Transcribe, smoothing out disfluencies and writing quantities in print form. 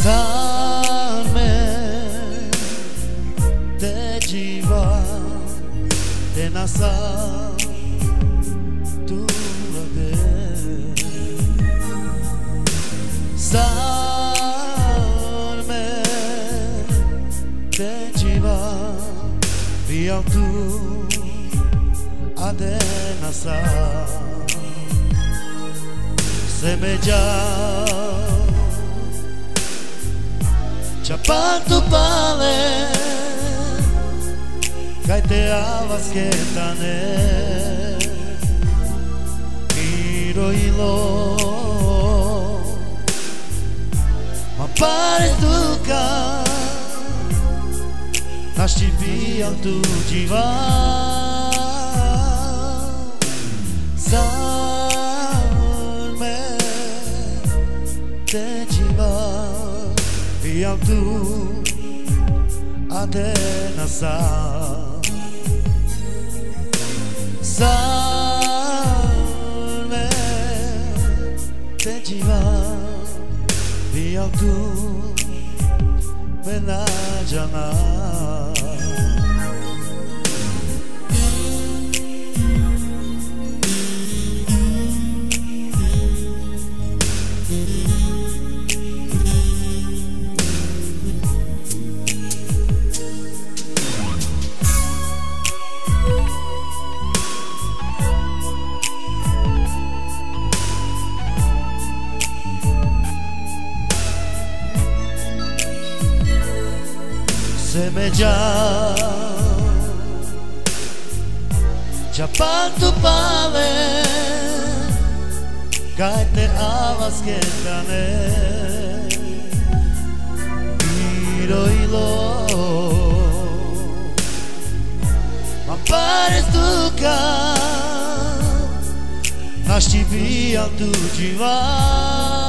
Salme te jiva te nasa tu ade Salme te jiva via tu ade nasa se me ja Chapantu pale Kai te avas ketane Miro ilo Ma pares duka Naštiviam tu jiva Salme te jiva Viam tu ade nasa Salme te jiva Viam tu menajana Se me ja Chapantu pale Kai te avas ketane Miro ilo Ma pares duka Naštiviam tu jiva